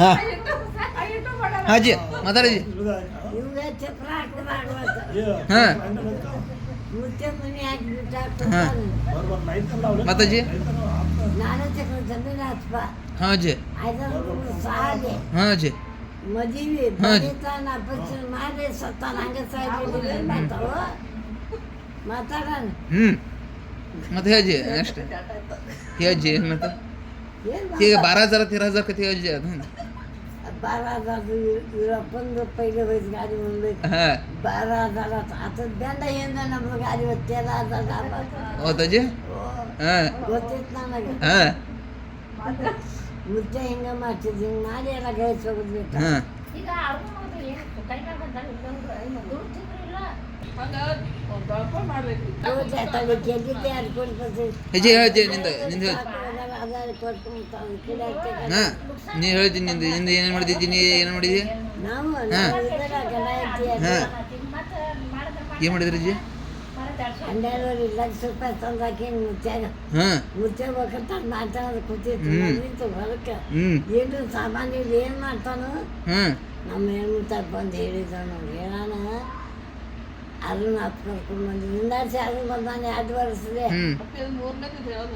ಹಾಂ ಹಾಂ ಅಜ್ಜಿ ಮಾತಾಡಿ ಇವ್ಗೆ ಚಕ್ರ ಹಾಕಿದಾಗ ಹಾಂ ಮುಚ್ಚೆ ಮನೆ ಹಾಕಿಬಿಟ್ಟ ಮತ್ತಜ್ಜಿ ನಾನೇ ಚಕ್ರ ಜಮೀನು ಹಚ್ಚಪ್ಪ ಹಾಂ ಅಜ್ಜಿ ಐದಾರು ಸಾಲಿ ಹಾಂ ಅಜ್ಜಿ ಮದುವೆ ಬರೀತಾನ ಅಪ್ಪಚ್ಚನ ಮಾಡಿ ಸತ್ತಾನ ಹಂಗೆ ಸಾಯ್ಲಿ ಮಾಡ್ತಾವ ಮಾತಾಡೋಣ ಹ್ಞೂ ಮತ್ತೆ ಅಜ್ಜಿ ಅಷ್ಟೇ ಅಜ್ಜಿ ಮತ್ತೆ ಏನು ಈಗ 12,000 13,000 ಕತೆ ಅಜ್ಜಿ ಅದು 12,000 ಇವರಪ್ಪಂದು ಪೈಲೆ ಹೋಯ್ತು ಗಾಡಿ ಮುಂದಕ್ಕೆ ಹಾಂ 12,000 ಆತದ ಬೆಂಡ ಏನ ನಮ್ದು ಗಾಡಿ 13,000 ಹೌದಜ್ಜಿ ಹಾಂ ಗೊತ್ತಿತ್ತು ನನಗೆ ಹಾಂ ಮುದ್ದೆ ಹಿಂಗೆ ಮಾಡ್ತಿದ್ದು ಹಿಂಗೆ ಮಾಡಿ ಎಲ್ಲ ಗೈಸ್ ಹೋಗಿದ್ಬಿಟ್ಟು ಹಾಂ ಈಗ ಅವ್ರು ನೋಡ್ರಿ ಏನು ಕೈ ಮಾಡ್ಕೊಂತಾರೆ ದುಡ್ಡು ತಿಂದ್ರಿಲ್ಲ ರೋಜ್ ತಲೆ ಗೆದ್ದಿದ್ದೆ ಅದು ಕೊಡ್ಬೋದು ಅಜ್ಜಿ ಅಜ್ಜಿ ನಿಂದ ನಿಂದ ಅದಾರು ಕೊಟ್ಕೊಂಡು ಕಿಡಾಕ್ತೆ ಹಾಂ ನೀ ಹೇಳ್ತೀನಿ ನಿಂದ ಏನು ಮಾಡಿದ್ದಿ ನೀ ಏನು ಮಾಡಿದ್ದಿ ನಾವು ಇದರ ಗಲ ಐತಿ ಹಾಂ ಮತ್ತೆ ಮಾಡಿದ್ರೆ ಏನು ಮಾಡಿದ್ರಿ ಅಜ್ಜಿ 12 ಲಕ್ಷ ರೂಪಾಯಿ ತಂದು ಹಾಕೀನಿ ಮುಚ್ಚಾಗ ಹಾಂ ಮುಚ್ಚಬೇಕಂತ ಮಾತಾಡೋದು ಕೂತಿತ್ತು ನಿಂತು ಹೊರಕ್ಕೆ ಹ್ಞೂ ಏನು ಸಾಮಾನ್ಯ ಏನು ಮಾಡ್ತಾನು ಹಾಂ ನಮ್ಮ ಹೆಣ್ಮುತ್ತಾಗ ಬಂದು ಹೇಳಿದ ನಾವು ಹೇಳೋಣ ಅದನ್ನ ಹತ್ತು ಕರ್ಕೊಂಡು ಬಂದು ನಿಂದಾಡ್ಸಿ ಅದನ್ನ ಬಂದಾನೆ 2 ವರ್ಷದೇ ಹ್ಞೂ ಮೂರನೇ ಹೇಳೋದು